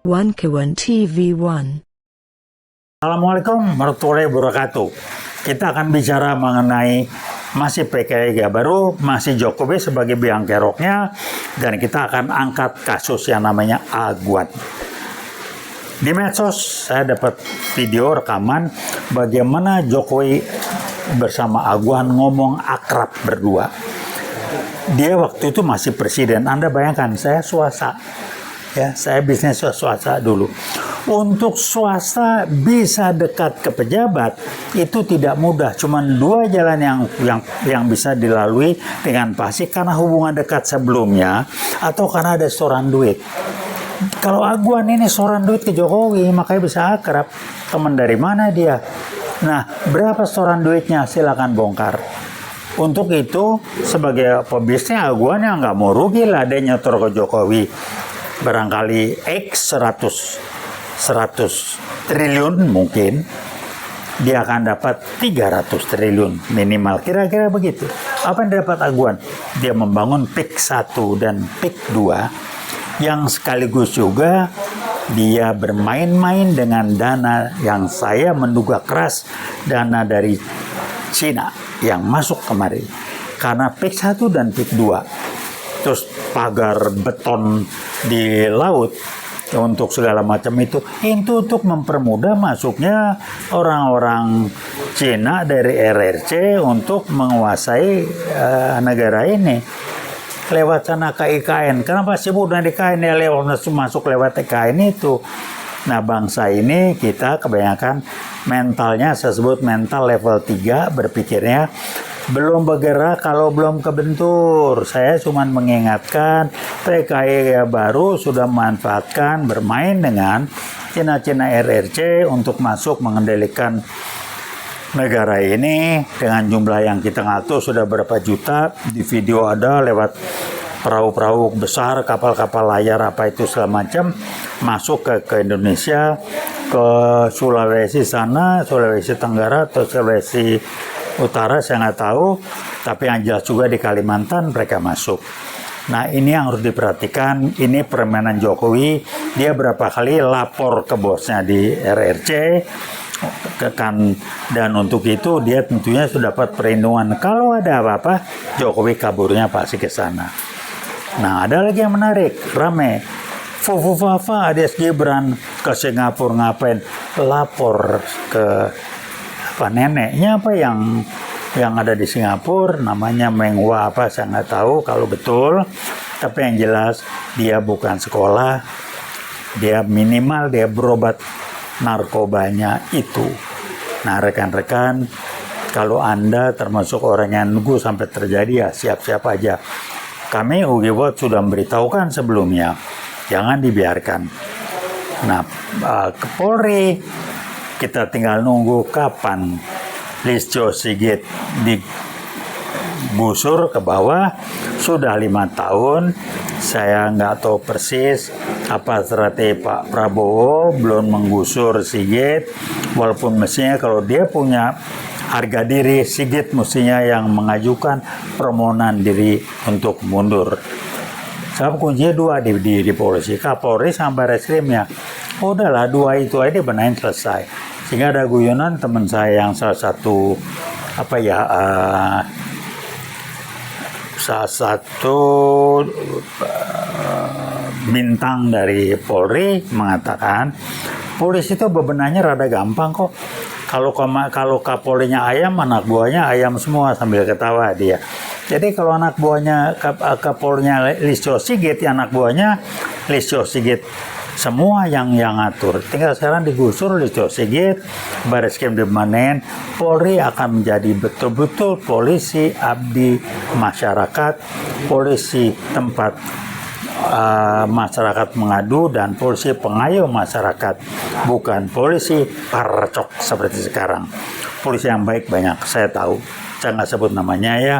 One Kawan TV1. Assalamualaikum warahmatullahi wabarakatuh. Kita akan bicara mengenai masih PKI baru, masih Jokowi sebagai biang keroknya, dan kita akan angkat kasus yang namanya Aguan. Di medsos saya dapat video rekaman bagaimana Jokowi bersama Aguan ngomong akrab berdua. Dia waktu itu masih presiden. Anda bayangkan, saya swasta. Ya, saya bisnis swasta dulu. Untuk swasta bisa dekat ke pejabat itu tidak mudah. Cuman dua jalan yang bisa dilalui dengan pasti karena hubungan dekat sebelumnya atau karena ada setoran duit. Kalau Aguan ini setoran duit ke Jokowi, makanya bisa akrab. Teman dari mana dia? Nah, berapa setoran duitnya? Silakan bongkar. Untuk itu, sebagai pebisnis Aguan yang nggak mau rugi lah dia nyetor ke Jokowi. Barangkali X 100 triliun mungkin, dia akan dapat 300 triliun minimal. Kira-kira begitu. Apa yang dapat Aguan? Dia membangun PIK 1 dan PIK 2 yang sekaligus juga dia bermain-main dengan dana yang saya menduga keras, dana dari Cina yang masuk kemari. Karena PIK 1 dan PIK 2, terus pagar beton di laut untuk segala macam itu untuk mempermudah masuknya orang-orang Cina dari RRC untuk menguasai negara ini lewat sana ke IKN. Kenapa sibuk dengan IKN? Ya lewat masuk lewat IKN itu. Nah, bangsa ini kita kebanyakan mentalnya, saya sebut mental level 3, berpikirnya belum bergerak kalau belum kebentur. Saya cuma mengingatkan PKI baru sudah memanfaatkan bermain dengan Cina-Cina RRC untuk masuk mengendalikan negara ini dengan jumlah yang kita nggak tahu sudah berapa juta. Di video ada lewat perahu-perahu besar, kapal-kapal layar apa itu segala macam masuk ke Indonesia, ke Sulawesi sana, Sulawesi Tenggara atau Sulawesi Utara saya nggak tahu, tapi yang jelas juga di Kalimantan mereka masuk. Nah, ini yang harus diperhatikan. Ini permainan Jokowi. Dia berapa kali lapor ke bosnya di RRC, dan untuk itu dia tentunya sudah dapat perlindungan. Kalau ada apa-apa, Jokowi kaburnya pasti ke sana. Nah, ada lagi yang menarik, rame. Fufufafa Adias Gibran ke Singapura ngapain? Lapor ke neneknya apa yang ada di Singapura, namanya Menghua apa saya nggak tahu kalau betul, tapi yang jelas dia bukan sekolah, dia minimal dia berobat narkobanya itu. Nah, rekan-rekan, kalau Anda termasuk orang yang nunggu sampai terjadi, ya siap-siap aja. Kami UGI sudah memberitahukan sebelumnya, jangan dibiarkan. Nah, ke Polri kita tinggal nunggu kapan Listio Sigit digusur ke bawah. Sudah 5 tahun, saya nggak tahu persis apa strategi Pak Prabowo belum menggusur Sigit, walaupun mestinya kalau dia punya harga diri, Sigit mestinya yang mengajukan permohonan diri untuk mundur. Sebab kuncinya 2 di polisi, Kapolri sama Bareskrimnya. Udahlah 2 itu aja benahin selesai. Sehingga ada guyonan teman saya yang salah satu bintang dari Polri mengatakan polisi itu bebenahnya rada gampang kok. Kalau Kapolrinya ayam, anak buahnya ayam semua, sambil ketawa dia. Jadi kalau anak buahnya Kapolrinya Listio Sigit, anak buahnya Listio Sigit semua yang ngatur. Tinggal sekarang digusur Listio Sigit, Bareskrim dimanen, Polri akan menjadi betul-betul polisi abdi masyarakat, polisi tempat masyarakat mengadu, dan polisi pengayom masyarakat, bukan polisi parcok seperti sekarang. Polisi yang baik banyak, saya tahu. Saya nggak sebut namanya ya,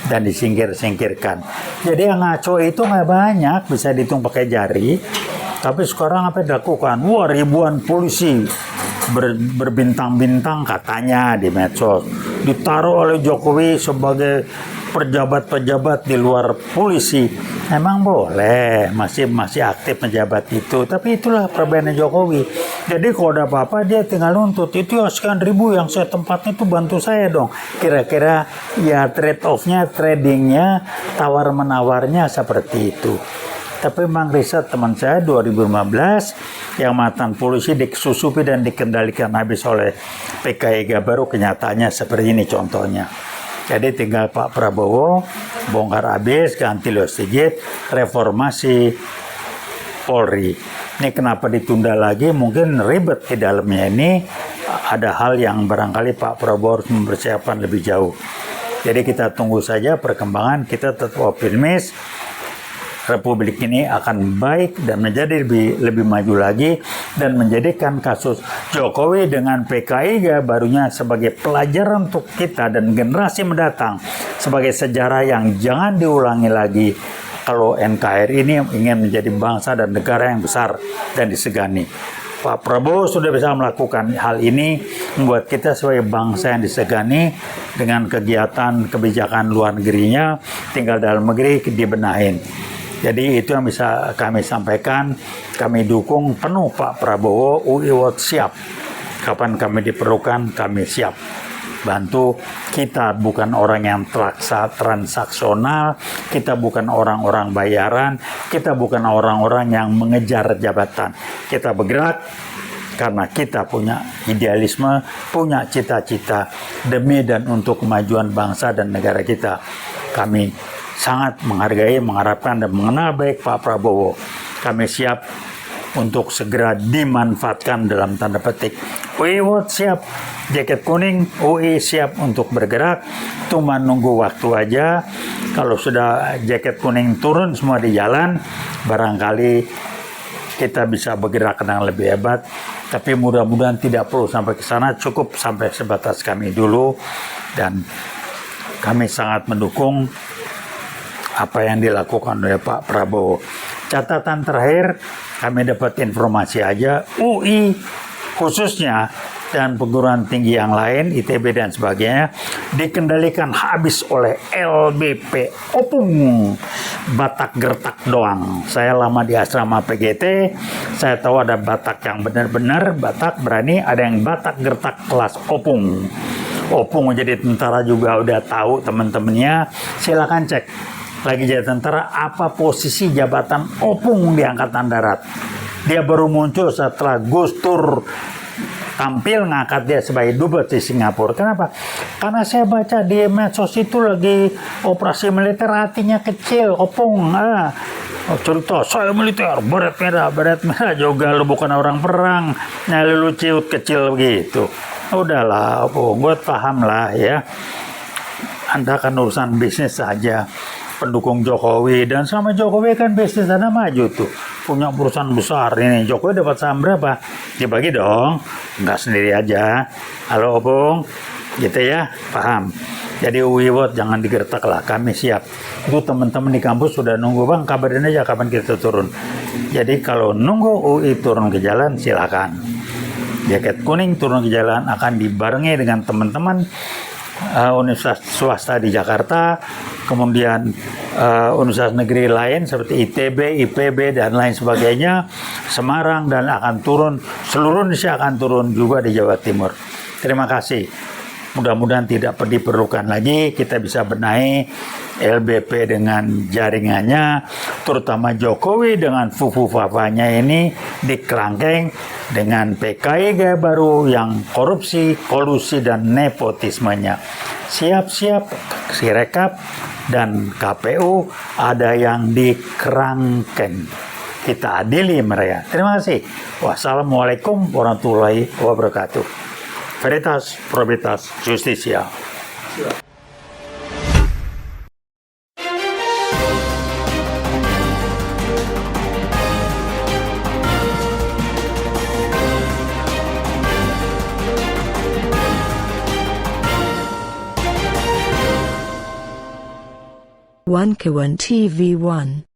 dan disingkirkan. Jadi yang ngaco itu nggak banyak, bisa dihitung pakai jari. Tapi sekarang apa yang dilakukan? Wah, ribuan polisi berbintang-bintang katanya di medsos ditaruh oleh Jokowi sebagai pejabat-pejabat di luar polisi. Emang boleh, masih aktif menjabat itu. Tapi itulah perbedaan Jokowi. Jadi kalau ada apa-apa dia tinggal nuntut. Itu ya sekian ribu yang saya tempatnya itu bantu saya dong. Kira-kira ya trade off-nya, tradingnya, tawar-menawarnya seperti itu. Tapi memang riset teman saya 2015 yang mantan polisi disusupi dan dikendalikan habis oleh PKI baru, kenyataannya seperti ini contohnya. Jadi tinggal Pak Prabowo bongkar habis, ganti Leo Sigit, reformasi Polri. Ini kenapa ditunda lagi? Mungkin ribet di dalamnya ini, ada hal yang barangkali Pak Prabowo harus mempersiapkan lebih jauh. Jadi kita tunggu saja perkembangan, kita tetap optimis. Republik ini akan baik dan menjadi lebih maju lagi dan menjadikan kasus Jokowi dengan PKI barunya sebagai pelajaran untuk kita dan generasi mendatang, sebagai sejarah yang jangan diulangi lagi kalau NKRI ini ingin menjadi bangsa dan negara yang besar dan disegani. Pak Prabowo sudah bisa melakukan hal ini, membuat kita sebagai bangsa yang disegani dengan kegiatan kebijakan luar negerinya, tinggal dalam negeri dibenahin. Jadi itu yang bisa kami sampaikan. Kami dukung penuh Pak Prabowo. UI World siap. Kapan kami diperlukan, kami siap bantu. Kita bukan orang yang transaksional, kita bukan orang-orang bayaran, kita bukan orang-orang yang mengejar jabatan. Kita bergerak karena kita punya idealisme, punya cita-cita demi dan untuk kemajuan bangsa dan negara kita. Kami sangat menghargai, mengharapkan dan mengenal baik Pak Prabowo. Kami siap untuk segera dimanfaatkan dalam tanda petik. UI World siap, jaket kuning, UI siap untuk bergerak. Cuma nunggu waktu aja. Kalau sudah jaket kuning turun semua di jalan, barangkali kita bisa bergerak dengan lebih hebat. Tapi mudah-mudahan tidak perlu sampai ke sana, cukup sampai sebatas kami dulu. Dan kami sangat mendukung apa yang dilakukan oleh Pak Prabowo. Catatan terakhir, kami dapat informasi aja, UI khususnya dan perguruan tinggi yang lain, ITB dan sebagainya, dikendalikan habis oleh LBP Opung. Batak gertak doang. Saya lama di asrama PGT, saya tahu ada Batak yang benar-benar Batak berani, ada yang Batak gertak kelas Opung. Opung jadi tentara juga udah tahu teman-temannya, silakan cek. Lagi jadi tentara, apa posisi jabatan Opung di Angkatan Darat. Dia baru muncul setelah Gus Dur tampil ngangkat dia sebagai dubes di Singapura. Kenapa? Karena saya baca di medsos itu lagi operasi militer, hatinya kecil. Opung, cerita, saya militer, beret merah juga, lu bukan orang perang. Nah, lu ciut kecil begitu. Udahlah, Opung, gue paham lah ya. Anda kan urusan bisnis saja. Pendukung Jokowi, dan sama Jokowi kan bisnis Anda maju tuh, punya perusahaan besar ini. Jokowi dapat saham berapa? Dibagi dong, nggak sendiri aja. Halo Opung, gitu ya, paham. Jadi UI World jangan digertak lah, kami siap. Itu teman-teman di kampus sudah nunggu, bang kabarin aja kapan kita turun. Jadi kalau nunggu UI turun ke jalan, silakan. Jaket kuning turun ke jalan akan dibarengi dengan teman-teman universitas swasta di Jakarta, kemudian universitas negeri lain seperti ITB, IPB dan lain sebagainya, Semarang, dan akan turun, seluruh Indonesia akan turun juga di Jawa Timur. Terima kasih. Mudah-mudahan tidak diperlukan lagi, kita bisa benahi LBP dengan jaringannya, terutama Jokowi dengan fufu-fafanya ini dikelangkeng dengan PKI baru yang korupsi, kolusi, dan nepotismenya. Siap-siap Sirekap dan KPU ada yang dikerangkeng. Kita adili mereka. Terima kasih. Wassalamualaikum warahmatullahi wabarakatuh. Veritas, Probitas, Justisia. One Kawan TV 1